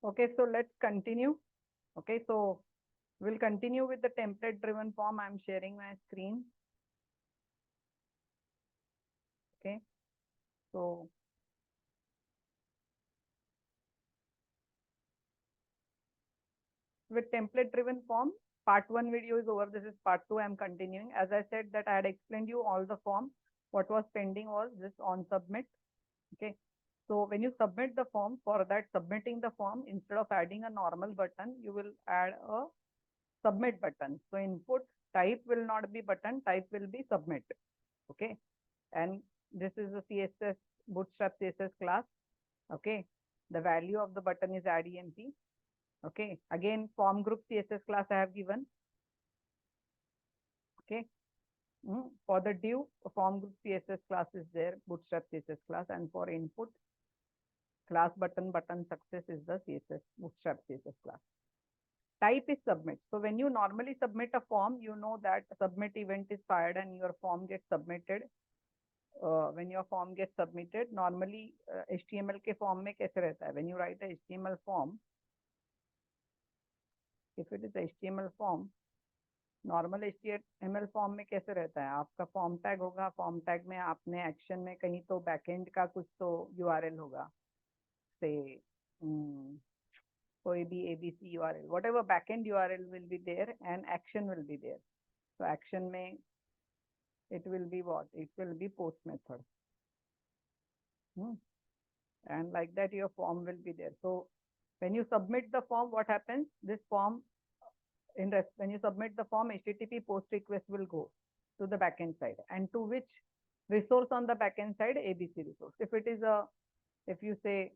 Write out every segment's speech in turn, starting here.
Okay, so let's continue. Okay, so we'll continue with the template driven form. I'm sharing my screen. Okay, so with template driven form, part 1 video is over. This is part 2. I'm continuing. As I said that I had explained you all the form. What was pending was this on submit. Okay, so when you submit the form, for that submitting the form, instead of adding a normal button, you will add a submit button. So input type will not be button, type will be submit. Okay, and this is a CSS bootstrap CSS class. Okay, the value of the button is add emp. Okay, again form group CSS class I have given. Okay, for the div form group CSS class is there, bootstrap CSS class, and for input class button success is the CSS bootstrap CSS class. Type is submit. So when you normally submit a form, you know that submit event is fired and your form gets submitted. When your form gets submitted, normally HTML के form में कैसे रहता है? When you write a HTML form, if it is HTML form, normal HTML form में कैसे रहता है? आपका फॉर्म टैग होगा, फॉर्म टैग में आपने एक्शन में कहीं तो बैकएंड का कुछ तो URL होगा, से कोई भी ABC URL, whatever backend URL will be there and action will be there. So action में it will be what? It will be post method. And like that your form will be there. So when you submit the form, what happens? This form, when you submit the form, HTTP post request will go to the backend side. And to which resource on the backend side? ABC resource. If it is a, if you say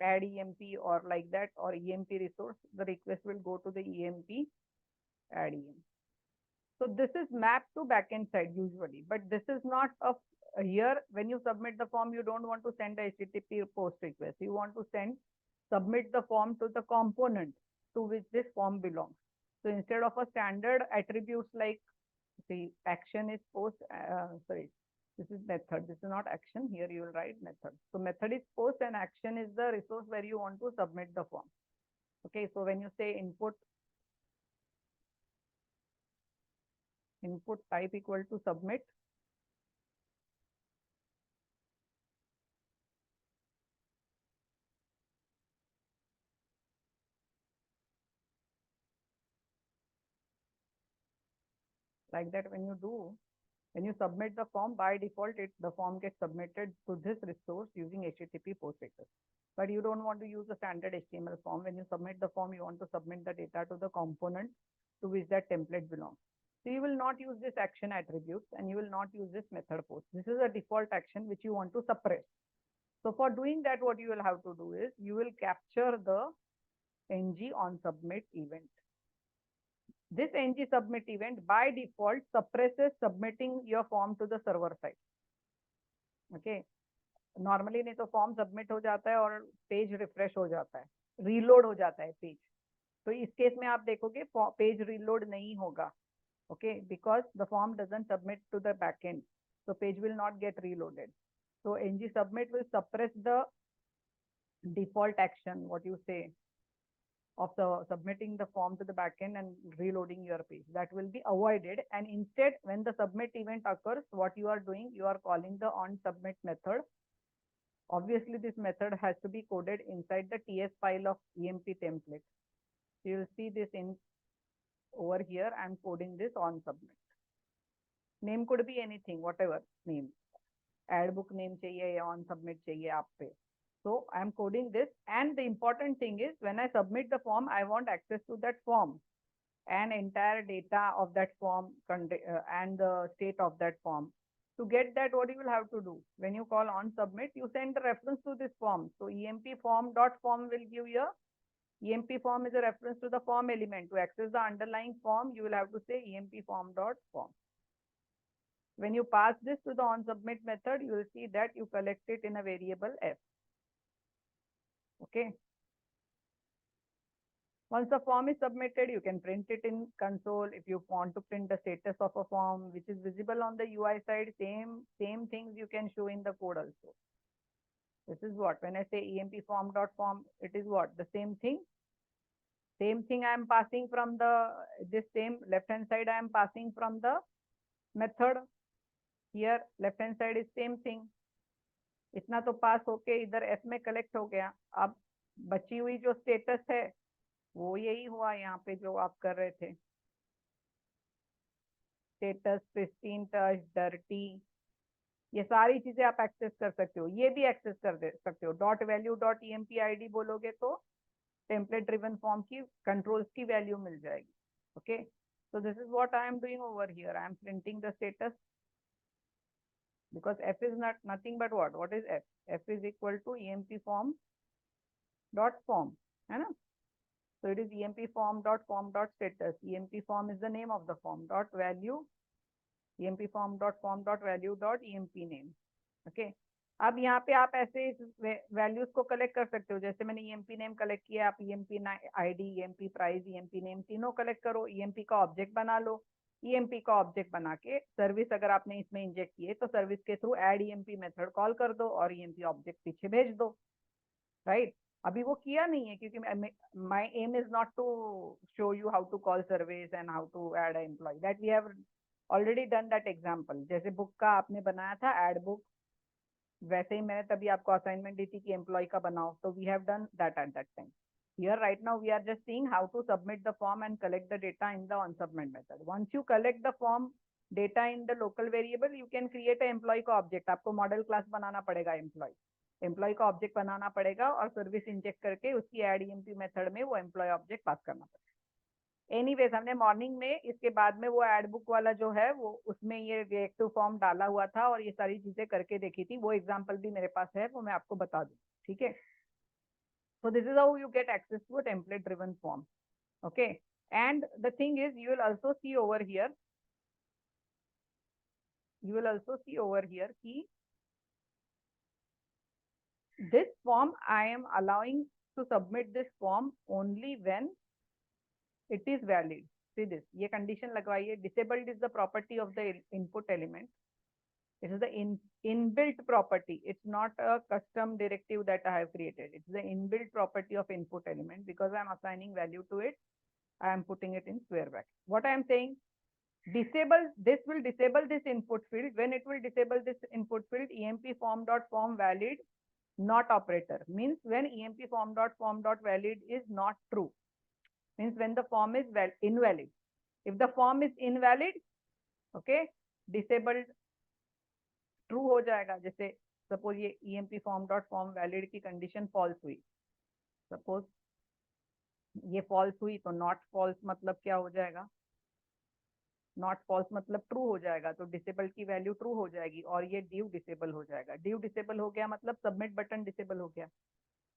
add EMP or like that, or EMP resource, the request will go to the EMP add EMP. So this is mapped to backend side usually, but this is not a, here when you submit the form, you don't want to send a HTTP post request. You want to submit the form to the component to which this form belongs. So instead of a standard attributes like the action is post, sorry, this is method. This is not action. Here you will write method. So method is post and action is the resource where you want to submit the form. Okay, so when you say input type equal to submit, like that when you submit the form, by default the form gets submitted to this resource using HTTP post request. But you don't want to use the standard HTML form. When you submit the form, you want to submit the data to the component to which that template belongs. So you will not use this action attributes and you will not use this method post. This is a default action which you want to suppress. So for doing that, what you will have to do is you will capture the ng on submit event. This ng submit event by default suppresses submitting your form to the server side. Okay. Normally नहीं तो form submit हो जाता है और page refresh हो जाता है, reload हो जाता है पेज. तो इस केस में आप देखोगे पेज रीलोड नहीं होगा. Okay, because the form doesn't submit to the backend, so page will not get reloaded. So ng submit will suppress the default action, what you say, of the submitting the form to the backend and reloading your page. That will be avoided, and instead when the submit event occurs, what you are doing, you are calling the on submit method. Obviously this method has to be coded inside the TS file of EMP template. So you will see this in over here. I'm coding this on submit. Name could be anything, whatever name, add book name chahiye ya on submit chahiye aap pe. So I'm coding this, and the important thing is when I submit the form, I want access to that form and entire data of that form and the state of that form. To get that, what you will have to do, when you call on submit, you send the reference to this form. So emp form.form will give you emp form is a reference to the form element. To access the underlying form, you will have to say emp form.form. When you pass this to the on submit method, you will see that you collect it in a variable f. Okay. Once the form is submitted, you can print it in console. If you want to print the status of a form which is visible on the UI side, same things you can show in the code also. This is what, when I say emp form dot form, it is what, the same thing. Same thing I am passing from the, this same left hand side I am passing from the method. Here left hand side is same thing. इतना तो पास होके इधर F में collect हो गया. अब बची हुई जो स्टेटस है वो यही हुआ यहाँ पे जो आप कर रहे थे. स्टेटस, प्रिस्टीन टच, डर्टी, ये सारी चीजें आप एक्सेस कर सकते हो. ये भी एक्सेस कर दे सकते हो. Dot value dot EMP ID बोलोगे तो टेम्पलेट ड्रिवन फॉर्म की कंट्रोल्स की वैल्यू मिल जाएगी. Okay, so this is what I am doing over here. I am printing the status because f is not nothing but what is f? F is equal to emp form dot form, है ना. So it is emp form dot status. Emp form is the name of the form dot value, emp form dot value dot emp name. Okay. अब यहाँ पे आप ऐसे values को collect कर सकते हो. जैसे मैंने ईएमपी नेम कलेक्ट किया, आप EMP ID, EMP price, EMP name तीनों कलेक्ट करो. ईएमपी का ऑब्जेक्ट बना लो. ईएमपी का ऑब्जेक्ट बना के सर्विस अगर आपने इसमें इंजेक्ट किए तो सर्विस के through add EMP method call कर दो और ईएमपी ऑब्जेक्ट पीछे भेज दो. राइट. अभी वो किया नहीं है क्योंकि my aim is not to show you how to call service and how to add employ. That we have already done that example. जैसे बुक का आपने बनाया था एड बुक, वैसे ही मैंने तभी आपको असाइनमेंट दी थी कि एम्प्लॉय का बनाओ. तो we have done that at that time. Here right now we are just seeing how to submit the form and collect the data in the onSubmit method. Once you collect the form data in the local variable, you can create a employee का object. आपको model class बनाना पड़ेगा. Employ का object बनाना पड़ेगा और service inject करके उसकी add EMP method में वो एम्प्लॉय ऑब्जेक्ट पास करना पड़ेगा. एनीवेज हमने मॉर्निंग में इसके बाद में वो एड बुक वाला जो है वो उसमें ये रिएक्टिव फॉर्म डाला हुआ था और ये सारी चीजें करके देखी थी. वो एग्जांपल भी मेरे पास है, वो मैं आपको बता दूं. ठीक है. So this is how you get access to a template driven form. Okay, and the thing is you will also see over here, key this form I am allowing to submit this form only when it is valid. See this, ये condition लगवाइए. Disabled is the property of the input element. It is the inbuilt property. It's not a custom directive that I have created. It's the inbuilt property of input element. Because I am assigning value to it, I am putting it in square bracket. What I am saying, disable this will disable this input field. When it will disable this input field, emp form dot form valid not operator means when emp form dot valid is not true, means when the form is invalid. If the form is invalid, okay, disabled true हो जाएगा. जैसे suppose ये emp form dot form valid की condition false हुई, suppose ये false हुई तो not false मतलब क्या हो जाएगा, नॉट फॉल्स मतलब ट्रू हो जाएगा. तो डिसेबल की वैल्यू ट्रू हो जाएगी और ये ड्यू डिसेबल हो जाएगा. ड्यू डिसेबल हो गया मतलब सबमिट बटन डिसेबल हो गया.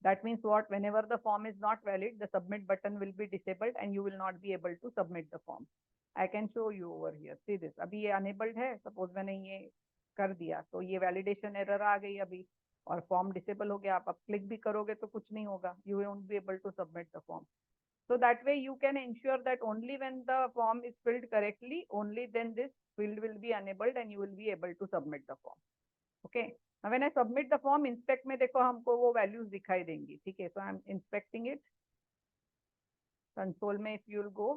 That means what, whenever the form is not valid, the submit button will be disabled and you will not be able to submit the form. I can show you over here. See this, अभी ये enabled है. Suppose मैंने ये कर दिया तो ये validation error आ गई अभी और फॉर्म डिसेबल हो गया. आप अब क्लिक भी करोगे तो कुछ नहीं होगा. You won't be able to submit the form. So that way you can ensure that only when the form is filled correctly, only then this field will be enabled and you will be able to submit the form. Okay. Now when I submit the form, inspect में देखो हमको वो values दिखाई देंगी. ठीक है. So I am inspecting it. Console में if you will go,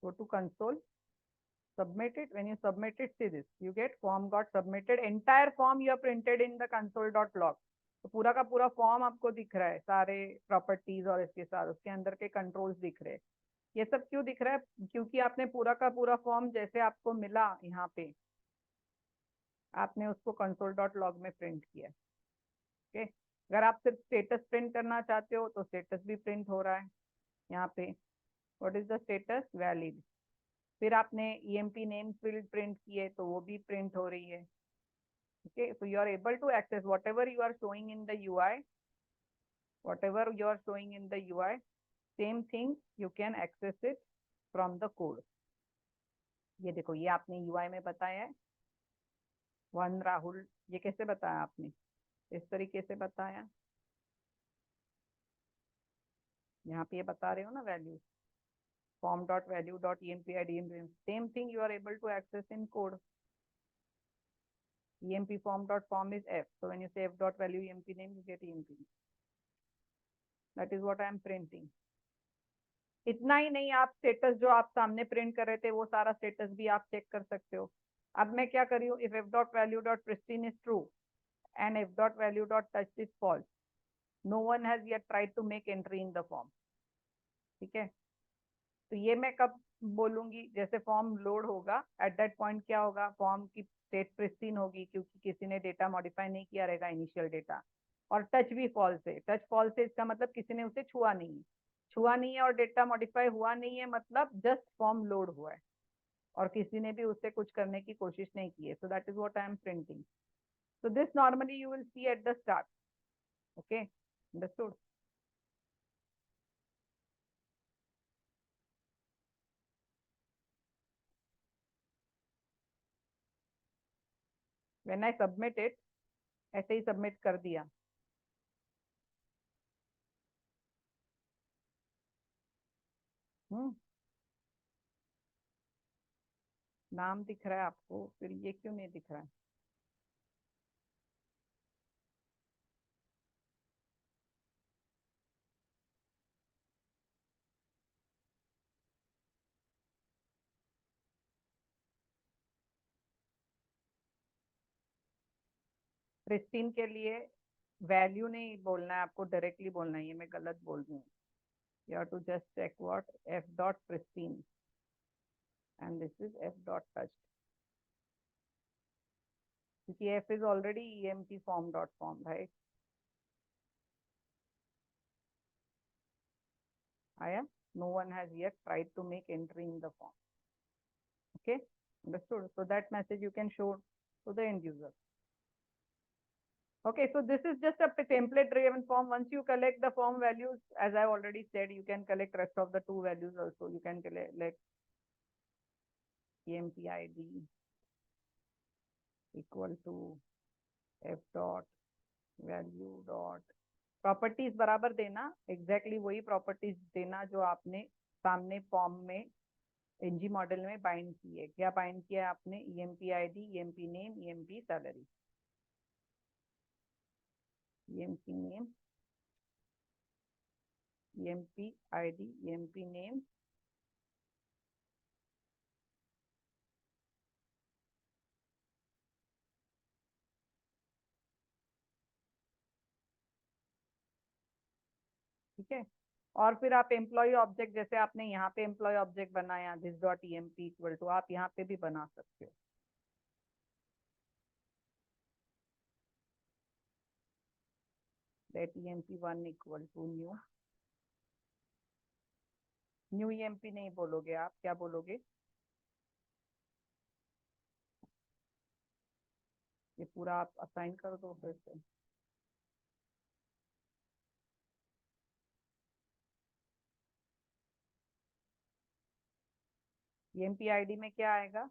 go to console, submit it. When you submit it, see this, you get form got submitted. Entire form you have printed in the console.log. तो पूरा का पूरा form आपको दिख रहा है, सारे प्रॉपर्टीज और इसके साथ उसके अंदर के कंट्रोल्स दिख रहे हैं. ये सब क्यों दिख रहा है, क्योंकि आपने पूरा का पूरा फॉर्म जैसे आपको मिला यहाँ पे आपने उसको console.log में प्रिंट किया. ओके. अगर आप सिर्फ स्टेटस प्रिंट करना चाहते हो तो स्टेटस भी प्रिंट हो रहा है यहाँ पे. What is the status, valid. फिर आपने emp नेम फील्ड प्रिंट किए तो वो भी प्रिंट हो रही है. okay, so you are able to access whatever you are showing in the UI, same thing you can access it from the code. ये देखो, ये आपने यूआई में बताया है, वन राहुल, ये कैसे बताया आपने? इस तरीके से बताया, यहाँ पे ये बता रहे हो ना value, form dot value dot emp id emp, same thing you are able to access in code. Emp form dot form is f, so when you say f dot value emp name, you get emp name. That is what I am printing. इतना ही नहीं, आप status जो आप सामने print कर रहे थे वो सारा स्टेटस भी आप चेक कर सकते हो। अब मैं क्या करी हूँ, if f dot value dot pristine is true and f dot value dot touch is false, no one has yet tried to make entry in the form। ठीक है, तो ये मैं कब बोलूंगी, जैसे फॉर्म लोड होगा, एट दैट पॉइंट क्या होगा, फॉर्म की स्टेट प्रिस्टीन होगी क्योंकि किसी ने डेटा मॉडिफाई नहीं किया रहेगा इनिशियल डेटा, और टच भी फॉल्स है। टच फॉल्स है इसका मतलब किसी ने उसे छुआ नहीं है, छुआ नहीं है और डेटा मॉडिफाई हुआ नहीं है, मतलब जस्ट फॉर्म लोड हुआ है और किसी ने भी उससे कुछ करने की कोशिश नहीं की है। So that is what I am printing. So this normally you will see at the start. Okay, understood? When I submit it, ऐसे ही सबमिट कर दिया। हम्म, नाम दिख रहा है आपको, फिर ये क्यों नहीं दिख रहा है? प्रिस्टीन के लिए वैल्यू नहीं बोलना है आपको, डायरेक्टली बोलना है, ये मैं गलत बोल रही हूँ। You have to just check what F dot pristine and this is F dot touch, क्योंकि F is already emp form dot form, right? आया? No one has yet tried to make entry in the form. Okay, understood? So that message you can show to the end user. Okay, so this is just a template driven form. Once you collect the form values, as I already said, you can collect rest of the two values also. You can collect emp id equal to f dot value dot, properties बराबर देना, exactly वही properties देना जो आपने सामने form में NG model में bind की है। क्या बाइंड किया है आपने? EMP ID, EMP name, EMP salary, EMP name, EMP ID, EMP name, ठीक है। और फिर आप एम्प्लॉय ऑब्जेक्ट, जैसे आपने यहाँ पे एम्प्लॉय ऑब्जेक्ट बनाया this dot EMP equal to, आप यहाँ पे भी बना सकते हो। Let EMP one equal to new, new EMP नहीं बोलोगे आप, क्या बोलोगे? ये पूरा आप असाइन कर दो फिर से। ईएमपी आईडी में क्या आएगा?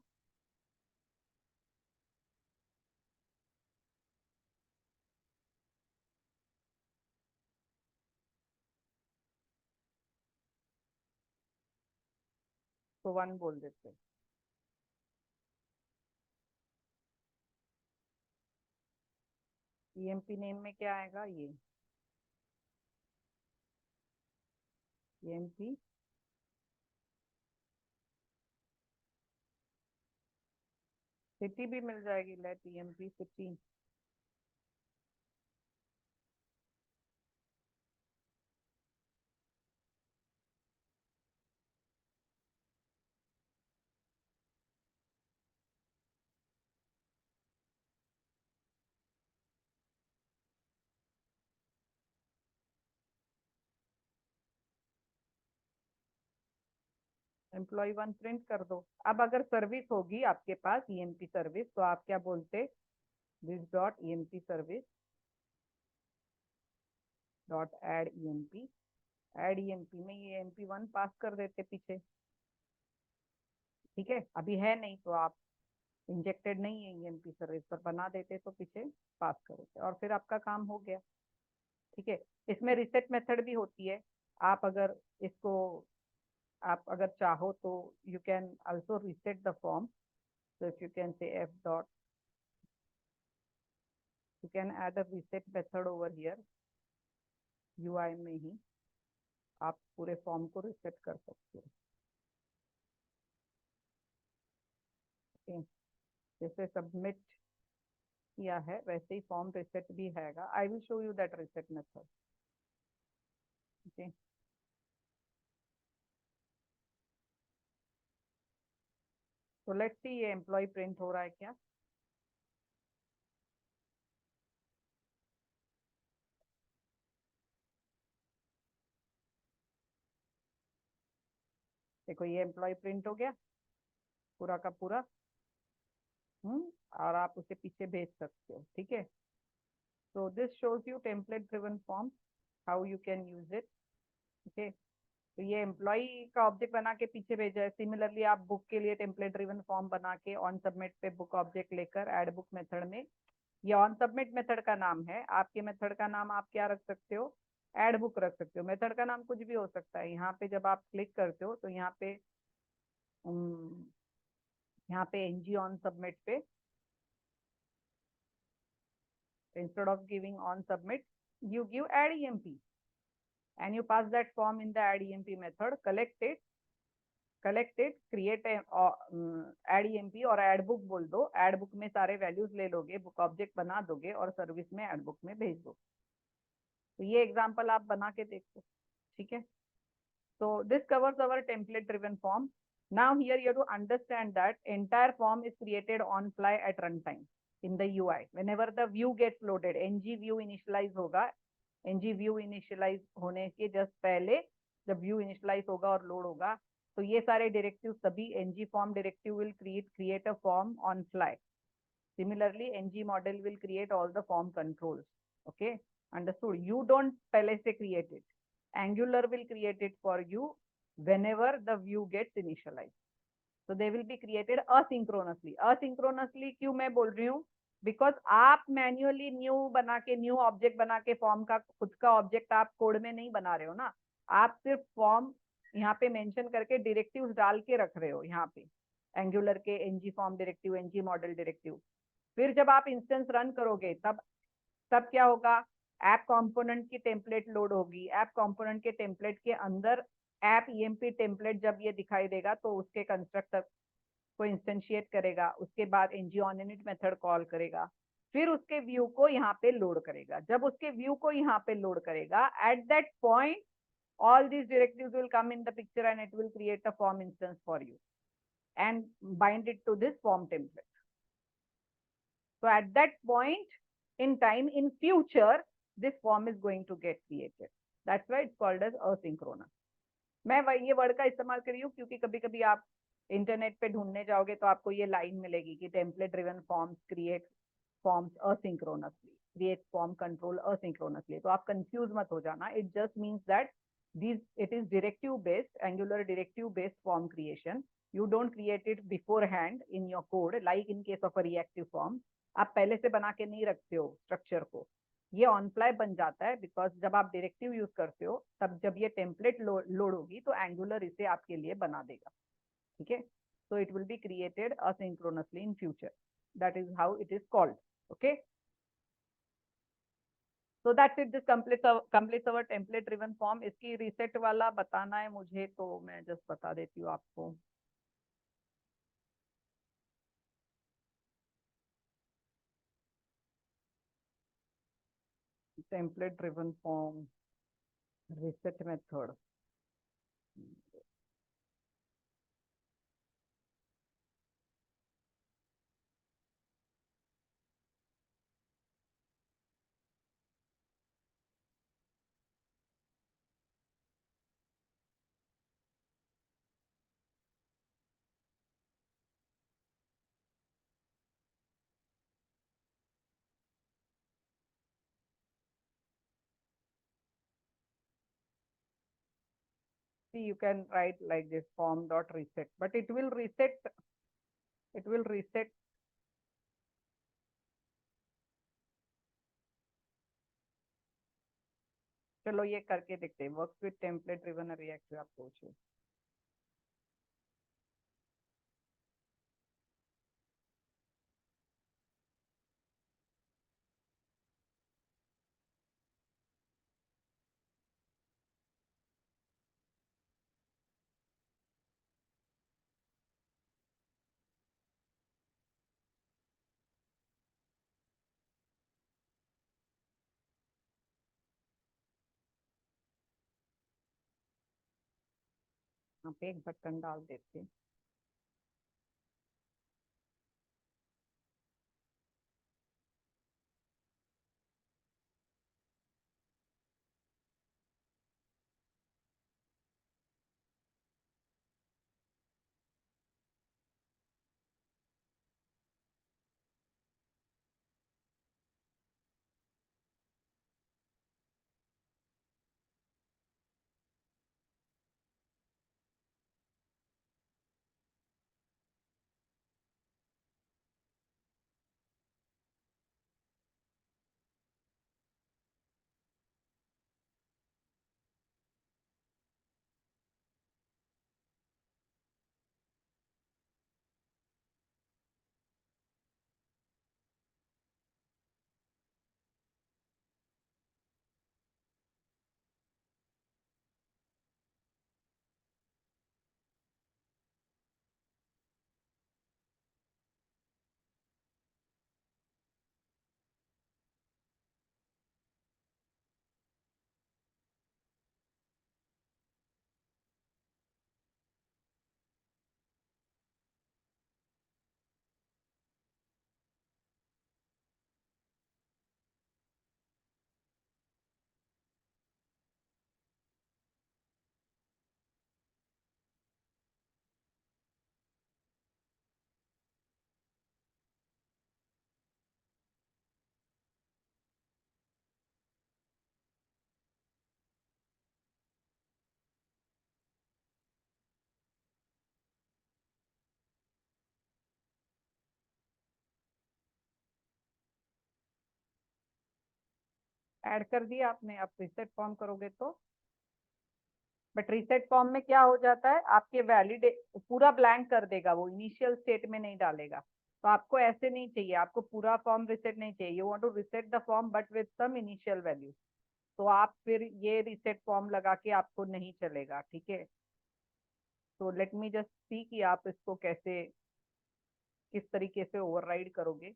तो वन बोल देते। ईएमपी नेम में क्या आएगा? ये ईएमपी, सिटी भी मिल जाएगी, let EMP city. Employ one print कर दो। अब अगर सर्विस होगी आपके पास ईएमपी सर्विस, तो आप क्या बोलते? This dot EMP service dot add EMP, add EMP में ये एमपी वन पास कर देते पीछे। ठीक है, अभी है नहीं तो आप इंजेक्टेड नहीं है ईएमपी सर्विस, पर बना देते तो पीछे पास करोगे और फिर आपका काम हो गया। ठीक है, इसमें रिसेट मेथड भी होती है। आप अगर इसको आप अगर चाहो तो you can also reset the form. so if you can say f dot, you can add a reset method over here, ui में ही आप पूरे फॉर्म को रिसेट कर सकते हो। okay? जैसे सबमिट किया है वैसे ही फॉर्म रिसेट भी हैगा। I will show you that reset method. Okay, तो लेट्स सी ये एम्प्लॉय प्रिंट हो रहा है क्या। देखो ये एम्प्लॉय प्रिंट हो गया पूरा का पूरा। और आप उसे पीछे भेज सकते हो। ठीक है, so this shows you template driven form, how you can use it. okay, तो ये एम्प्लॉय का ऑब्जेक्ट बना के पीछे भेजा है। सिमिलरली आप बुक के लिए टेम्पलेट ड्रिवन फॉर्म बना के ऑन सबमिट पे बुक ऑब्जेक्ट लेकर ऐड बुक मेथड में, ये ऑन सबमिट मेथड का नाम है। आपके मेथड का नाम आप क्या रख सकते हो, ऐड बुक रख सकते हो। मेथड का नाम कुछ भी हो सकता है। यहाँ पे जब आप क्लिक करते हो तो यहाँ पे एनजी ऑन सबमिट पे instead of giving on submit, you give add emp and you pass that form in the add emp method, collect it, create a add emp और add book बोल दो। add book में सारे values ले लोगे, book object बना दोगे और सर्विस में add book में भेज दो। तो ये एग्जांपल आप बना के देखो। ठीक है, so this covers our template driven form. Now here you have to understand that entire form is created on fly at runtime in the UI. Whenever the view gets loaded, ng view initialize होगा। ng view initialize होने के just पहले जब view initialize होगा और load होगा तो ये सारे डायरेक्टिव सभी ng form directive will create a form on fly. Similarly ng model will create all the form controls. Okay, understood? You don't पहले से create it, Angular will create it for you whenever the view gets initialized. So they will be created asynchronously. Asynchronously क्यों मैं बोल रही हूँ, because आप manually new बना के न्यू ऑब्जेक्ट बना के फॉर्म का खुद का ऑब्जेक्ट आप कोड में नहीं बना रहे हो ना। आप सिर्फ फॉर्म यहाँ पे मेंशन करके डायरेक्टिव्स डाल के रख रहे हो यहाँ पे, एंगुलर के NG form directive, NG model directive. फिर जब आप इंस्टेंस रन करोगे तब क्या होगा, ऐप कंपोनेंट की टेम्पलेट लोड होगी। ऐप कंपोनेंट के टेम्पलेट के अंदर ऐप ईएमपी टेम्पलेट जब ये दिखाई देगा तो उसके कंस्ट्रक्टर को इंस्टेंशिएट करेगा। उसके बाद NG on init method call करेगा, फिर उसके व्यू को यहाँ पे लोड करेगा। जब उसके व्यू को यहाँ पे लोड करेगा, at that point all these directives will come in the picture and it will create a form instance for you and bind it to this form template. So at that point in time in future, this form is going to get created. That's why it's called as asynchronous. मैं ये word का इस्तेमाल कर रही हूँ क्योंकि कभी कभी आप इंटरनेट पे ढूंढने जाओगे तो आपको ये लाइन मिलेगी कि template driven forms create forms asynchronously, create form control asynchronously. तो आप कंफ्यूज मत हो जाना। It just means that it is directive based, Angular directive based form creation. You don't create it beforehand in your code like in case of a reactive form. आप पहले से बना के नहीं रखते हो स्ट्रक्चर को, ये ऑन फ्लाई बन जाता है। बिकॉज जब आप डायरेक्टिव यूज करते हो तब जब ये टेम्पलेट लोड होगी तो एंगुलर इसे आपके लिए बना देगा। ठीक है, so it will be created asynchronously in future. That is how it is called. Okay, so that's it. This completes our template driven form. इसकी reset वाला बताना है मुझे तो मैं just बता देती हूँ आपको। template driven form reset method। See, you can write like this form dot reset, but it will reset. It will reset. चलो ये करके देखते हैं. Works with template driven React approach. यहाँ पे एक बटन डाल देते हैं. ऐड कर दिया आपने. आप रिसेट फॉर्म करोगे तो. बट रिसेट फॉर्म में क्या हो जाता है, आपके वैलिड पूरा ब्लैंक कर देगा, वो इनिशियल स्टेट में नहीं डालेगा. तो आपको ऐसे नहीं चाहिए, आपको पूरा फॉर्म रिसेट नहीं चाहिए. You want to reset the form but with some initial value. तो आप फिर ये रिसेट फॉर्म लगा के आपको नहीं चलेगा. ठीक है. तो लेट मी जस्ट सी कि आप इसको कैसे, किस तरीके से ओवरराइड करोगे.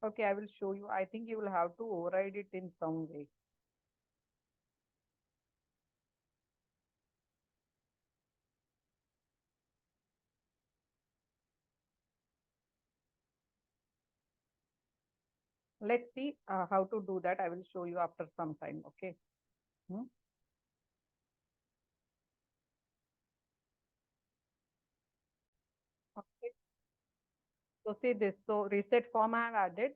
Okay, I will show you. I think you will have to override it in some way. Let's see how to do that. I will show you after some time. Okay. Hmm? Okay. So see this. So reset form I have added.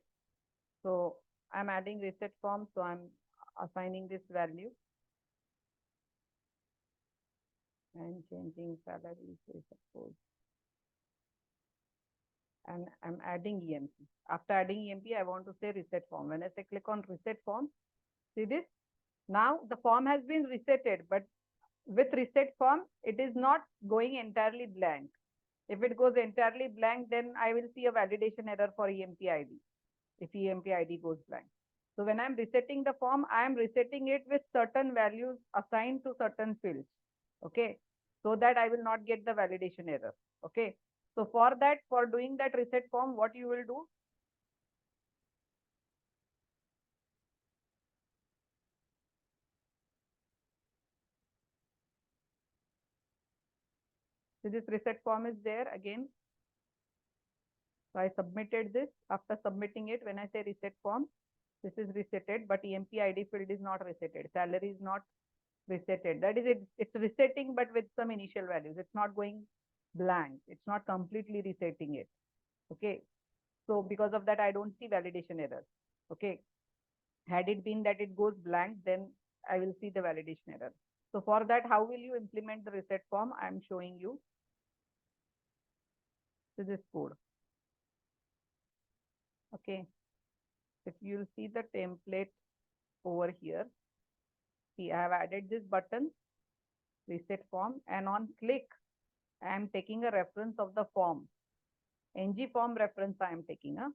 So I'm adding reset form. So I'm assigning this value and changing salary. Say suppose and I'm adding EMP. After adding EMP, I want to say reset form. When I say click on reset form, see this? Now the form has been resetted, but with reset form, it is not going entirely blank. If it goes entirely blank, then I will see a validation error for EMP ID, if EMP ID goes blank. So when I'm resetting the form, I am resetting it with certain values assigned to certain fields. Okay. So that I will not get the validation error. Okay. So for that, for doing that reset form, what you will do? So this reset form is there again. So I submitted this. After submitting it, when I say reset form, this is resetted, but EMP ID field is not resetted. Salary is not resetted. That is it. It's resetting, but with some initial values. It's not going blank. It's not completely resetting it. Okay. So because of that, I don't see validation error. Okay. Had it been that it goes blank, then I will see the validation error. So for that, how will you implement the reset form? I'm showing you. This code. Okay. If you'll see the template over here, see, I have added this button, reset form, and on click, I am taking a reference of the form. ng form reference I am taking a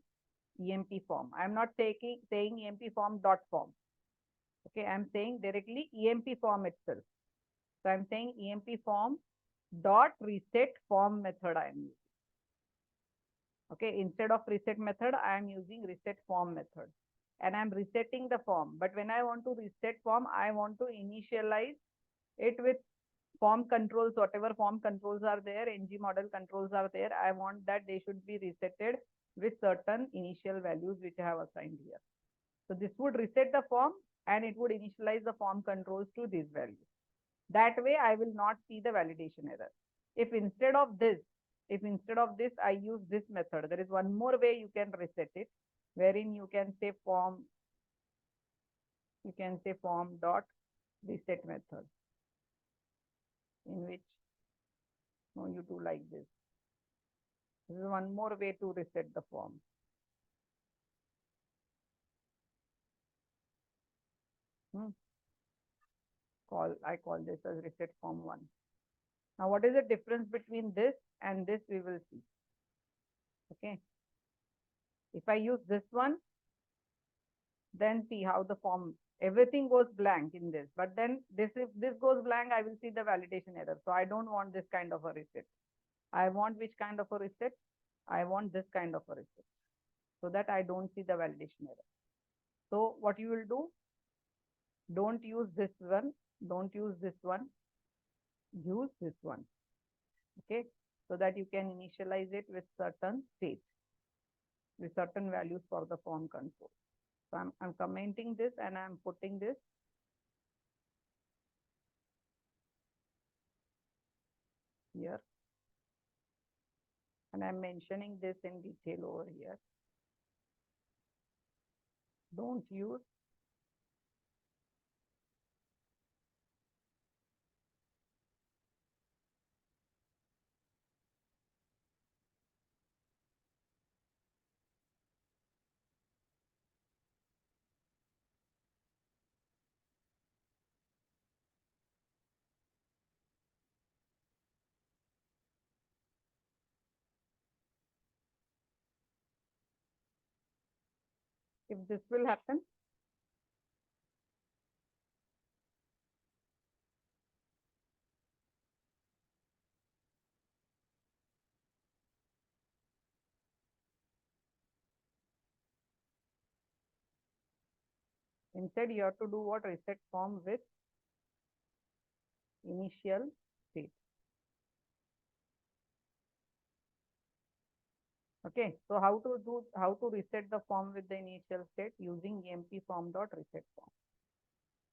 EMP form. I am not saying EMP form dot form. Okay, I am saying directly EMP form itself. So I am saying EMP form dot reset form method I am using. Okay, instead of reset method, I am using reset form method. And I'm resetting the form. But when I want to reset form, I want to initialize it with form controls, whatever form controls are there, ng model controls are there. I want that they should be resetted with certain initial values which I have assigned here. So this would reset the form and it would initialize the form controls to these values. That way, I will not see the validation error. If instead of this, I use this method, there is one more way you can reset it, wherein you can say form dot reset method, in which no, you do like this. This is one more way to reset the form. I call this as reset form 1. Now, what is the difference between this and this? We will see. Okay. If I use this one, then see how the form, everything goes blank in this. But then this, if this goes blank, I will see the validation error. So I don't want this kind of a reset. I want which kind of a reset? I want this kind of a reset, so that I don't see the validation error. So what you will do, don't use this one, don't use this one, use this one. Okay, so that you can initialize it with certain states, with certain values for the form control. So I'm commenting this and I'm putting this here, and I'm mentioning this in detail over here. Don't use if this will happen. Instead, you have to do what? Reset form with initial state. Okay, so how to reset the form with the initial state? Using EMP form dot reset form.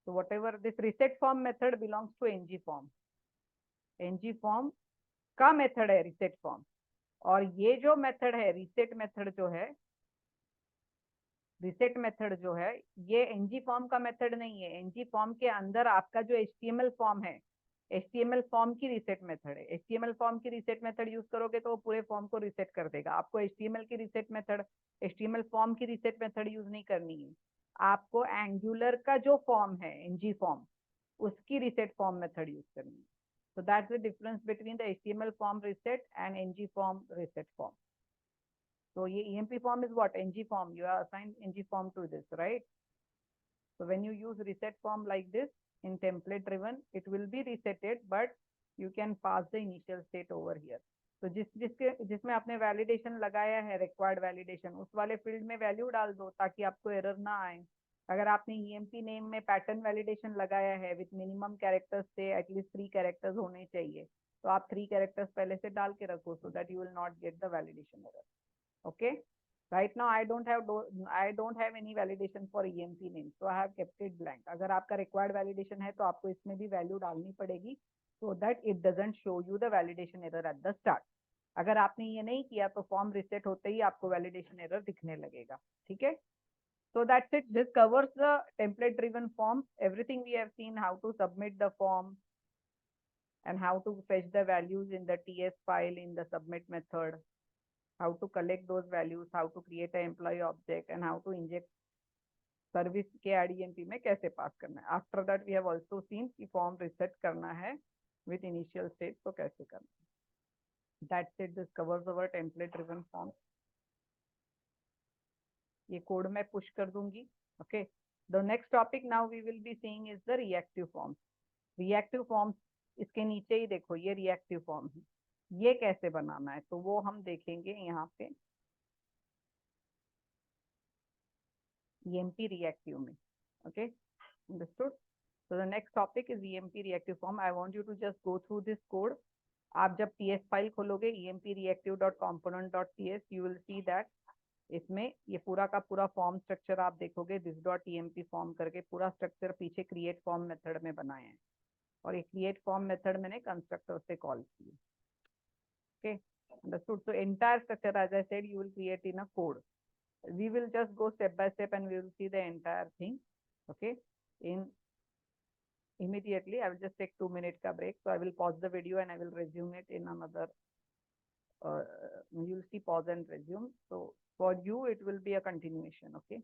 So whatever this reset form method belongs to ng form. ng form का method है reset form, और ये जो method है reset method जो है, reset method जो है, ये ng form का मेथड नहीं है. ng form के अंदर आपका जो HTML फॉर्म है, HTML फॉर्म की रीसेट मेथड है। HTML फॉर्म की रीसेट मेथड यूज करोगे तो वो पूरे फॉर्म को रीसेट कर देगा। आपको HTML की रीसेट मेथड, HTML फॉर्म की रीसेट मेथड यूज नहीं करनी है। आपको एंगुलर का जो फॉर्म है, एनजी फॉर्म, उसकी रीसेट फॉर्म मेथड यूज करनी है। So that's the difference between the HTML form reset and ng form reset form. So ये EMP form is what? Ng form. You are assigned ng form to this, right? So when you use reset form like this in template driven, it will be resetted, but you can pass the initial state over here. तो जिसमें आपने validation लगाया है, required validation, उस वाले field में value डाल दो ताकि आपको एरर ना आए। अगर आपने ईएमपी नेम में पैटर्न वैलिडेशन लगाया है विथ मिनिमम कैरेक्टर्स से एटलीस्ट 3 कैरेक्टर्स होने चाहिए, तो आप 3 कैरेक्टर्स पहले से डाल के रखो so that you will not get the validation error. Okay, right now I don't have any validation for emp name, so I have kept it blank. अगर आपका required validation है तो आपको इसमें भी वैल्यू डालनी पड़ेगी so that it doesn't show you the validation error at the start. अगर आपने ये नहीं किया तो फॉर्म रिसेट होते ही आपको वैलिडेशन एरर दिखने लगेगा। ठीक है, so that's it. This covers the template driven form. Everything we have seen, how to submit the form and how to fetch the values in the ts file in the submit method, how to collect those values, how to create an employee object, and how to inject service के ID EMP में कैसे पास करना है। After that we have also seen कि form reset करना है with initial state तो कैसे करना है। That's it, this covers our template driven form. ये कोड मैं पुश कर दूंगी। Okay, the next topic now we will be seeing is the reactive forms. Reactive forms, इसके नीचे ही देखो ये रिएक्टिव फॉर्म है, ये कैसे बनाना है तो वो हम देखेंगे यहाँ पे EMP reactive में। Okay, understood? So the next topic is EMP reactive form. I want you to just go through this code. आप जब TS फाइल खोलोगे empreactive.component.ts, you will see that इसमें ये पूरा का पूरा फॉर्म स्ट्रक्चर आप देखोगे, दिस डॉट emp फॉर्म करके पूरा स्ट्रक्चर पीछे क्रिएट फॉर्म मेथड में बनाए हैं और ये क्रिएट फॉर्म मेथड मैंने कंस्ट्रक्टर से कॉल की। Okay, understood? So entire structure, as I said, you will create in a code. We will just go step by step and we will see the entire thing. Okay, in immediately I will just take 2 minute ka break, so I will pause the video and I will resume it in another you will see pause and resume, so for you it will be a continuation. Okay.